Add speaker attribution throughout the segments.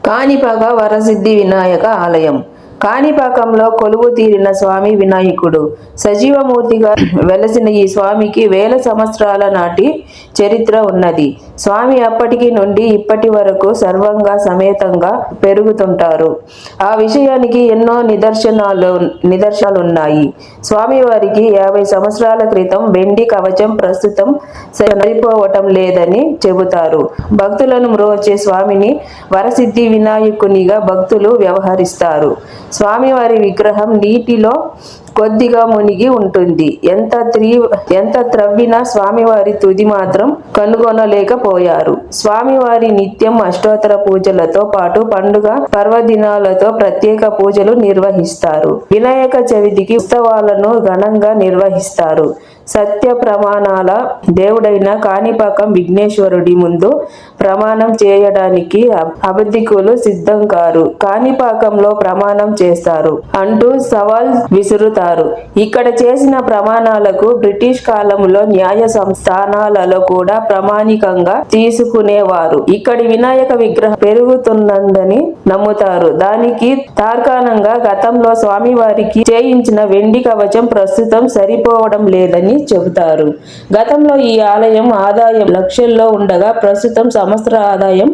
Speaker 1: కాణిపాక వరసిద్ధి వినాయక ఆలయం. కాణిపాకంలో కొలువు తీరిన స్వామి వినాయకుడు సజీవమూర్తిగా వెలసిన ఈ స్వామికి వేల సంవత్సరాల నాటి చరిత్ర ఉన్నది. స్వామి అప్పటికి నుండి ఇప్పటి వరకు సర్వంగా సమేతంగా పెరుగుతుంటారు. ఆ విషయానికి ఎన్నో నిదర్శనాలున్నాయి. స్వామివారికి 50 సంవత్సరాల క్రితం వెండి కవచం ప్రస్తుతం సరిపోవటం లేదని చెబుతారు. భక్తులను మ్రోచే స్వామిని వరసిద్ధి వినాయకునిగా భక్తులు వ్యవహరిస్తారు. స్వామివారి విగ్రహం నీటిలో కొద్దిగా మునిగి ఉంటుంది. ఎంత త్రవ్వినా స్వామివారి తుది మాత్రం కనుగొనలేకపోయారు. స్వామివారి నిత్యం అష్టోత్తర పూజలతో పాటు పండుగ పర్వదినాలతో ప్రత్యేక పూజలు నిర్వహిస్తారు. వినాయక చవితికి ఉత్సవాలను ఘనంగా నిర్వహిస్తారు. సత్య ప్రమాణాల దేవుడైన కాణిపాకం విఘ్నేశ్వరుడి ముందు ప్రమాణం చేయడానికి అబద్ధికులు సిద్ధం కారు. కాణిపాకంలో ప్రమాణం చేస్తారు అంటూ సవాల్ విసురుతారు. ఇక్కడ చేసిన ప్రమాణాలకు బ్రిటిష్ కాలంలో న్యాయ సంస్థానాలలో కూడా ప్రామాణికంగా తీసుకునేవారు. ఇక్కడి వినాయక విగ్రహం పెరుగుతున్నదని నమ్ముతారు. దానికి తార్కాణంగా గతంలో స్వామివారికి చేయించిన వెండి కవచం ప్రస్తుతం సరిపోవడం లేదని చెబుతారు. గతంలో ఈ ఆలయం ఆదాయం లక్షల్లో ఉండగా ప్రస్తుతం సంవత్సర ఆదాయం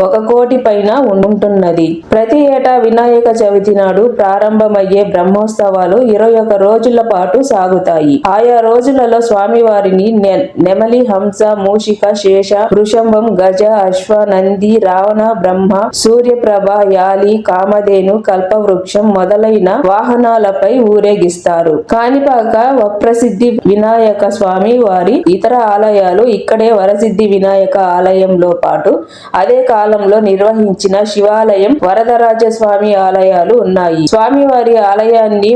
Speaker 1: 1 కోటి పైన ఉంటున్నది. ప్రతి ఏటా వినాయక చవితి నాడు ప్రారంభమయ్యే బ్రహ్మోత్సవాలు 21 రోజుల పాటు సాగుతాయి. ఆయా రోజులలో స్వామివారిని నెమలి, హంస, మూషిక, శేష, వృషభం, గజ, అశ్వ, నంది, రావణ, బ్రహ్మ, సూర్యప్రభ, యాలి, కామధేను, కల్పవృక్షం మొదలైన వాహనాలపై ఊరేగిస్తారు. కాణిపాక వప్రసిద్ధి వినాయక స్వామి వారి ఇతర ఆలయాలు ఇక్కడే వరసిద్ధి వినాయక ఆలయంలో పాటు అదే కాలంలో నిర్వహించిన శివాలయం, వరదరాజస్వామి ఆలయాలు ఉన్నాయి. స్వామివారి ఆలయాన్ని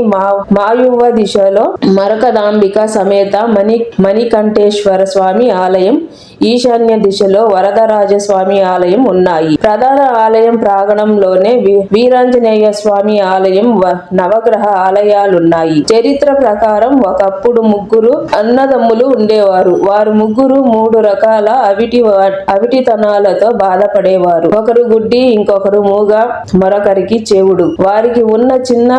Speaker 1: మాయువ్వ దిశలో మరకదాంబిక సమేత మణికంఠేశ్వర స్వామి ఆలయం, ఈశాన్య దిశలో వరదరాజస్వామి ఆలయం ఉన్నాయి. ప్రధాన ఆలయం ప్రాంగణంలోనే వీరాంజనేయ స్వామి ఆలయం, నవగ్రహ ఆలయాలున్నాయి. చరిత్ర ప్రకారం ఒకప్పుడు ముగ్గురు అన్నదమ్ములు ఉండేవారు. వారు ముగ్గురు 3 రకాల అవిటితనాలతో బాధపడేవారు. ఒకరు గుడ్డి, ఇంకొకరు మూగ, మరొకరికి చెవుడు. వారికి ఉన్న చిన్న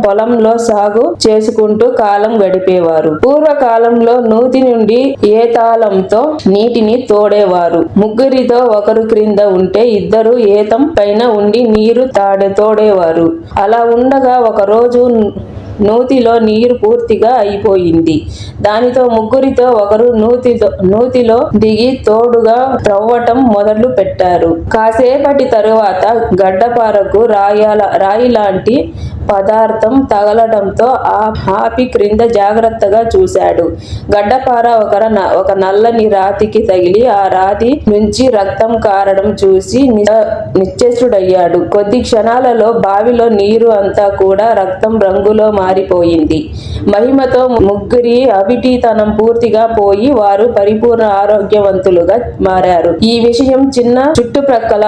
Speaker 1: పొలంలో సాగు చేసుకుంటూ కాలం గడిపేవారు. పూర్వకాలంలో నూతి నుండి ఏతాళంతో నీటిని తోడేవారు. ముగ్గురితో ఒకరు క్రింద ఉంటే ఇద్దరు ఏతం పైన ఉండి నీరు తోడేవారు. అలా ఉండగా ఒకరోజు నూతిలో నీరు పూర్తిగా అయిపోయింది. దానితో ముగ్గురితో ఒకరు నూతిలో దిగి తోడుగా త్రవ్వటం మొదలు పెట్టారు. కాసేపటి తరువాత గడ్డపారకు రాయిలాంటి పదార్థం తగలడంతో ఆపి క్రింద జాగ్రత్తగా చూశాడు. గడ్డపార ఒక నల్లని రాతికి తగిలి ఆ రాతి నుంచి రక్తం కారడం చూసి నిశ్చేష్టుడయ్యాడు. కొద్ది క్షణాలలో బావిలో నీరు అంతా కూడా రక్తం రంగులో మారిపోయింది. మహిమతో ముగ్గురి అవిటితనం పూర్తిగా పోయి వారు పరిపూర్ణ ఆరోగ్యవంతులుగా మారారు. ఈ విషయం చుట్టుప్రక్కల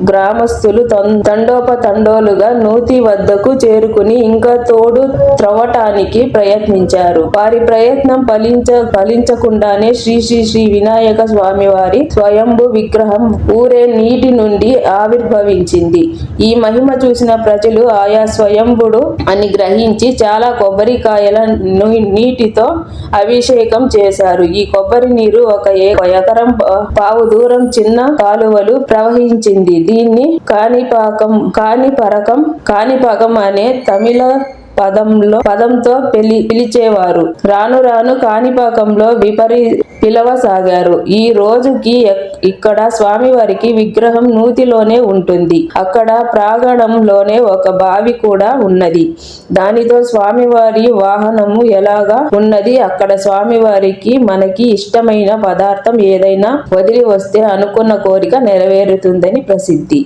Speaker 1: గ్రామస్తులు తండోపతండోలుగా నూతి వద్దకు చేరుకుని ఇంకా తోడు త్రవ్వటానికి ప్రయత్నించారు. వారి ప్రయత్నం ఫలించకుండానే శ్రీ వినాయక స్వామి వారి స్వయంభూ విగ్రహం ఊరే నీటి నుండి ఆవిర్భవించింది. ఈ మహిమ చూసిన ప్రజలు ఆయా స్వయంభుడు అని గ్రహించి చాలా కొబ్బరికాయల నీటితో అభిషేకం చేశారు. ఈ కొబ్బరి నీరు 1 ఎకరం పావు దూరం చిన్న కాలువలు ప్రవహించింది. దీన్ని కాణిపాకం అనే తమిళ పదంతో పిలిచేవారు. రాను రాను కాణిపాకంలో పిలవసాగారు. ఈ రోజుకి ఇక్కడ స్వామివారికి విగ్రహం నూతిలోనే ఉంటుంది. అక్కడ ప్రాంగణంలోనే ఒక బావి కూడా ఉన్నది. దానితో స్వామివారి వాహనము ఎలాగా ఉన్నది. అక్కడ స్వామివారికి మనకి ఇష్టమైన పదార్థం ఏదైనా వదిలి వస్తే అనుకున్న కోరిక నెరవేరుతుందని ప్రసిద్ధి.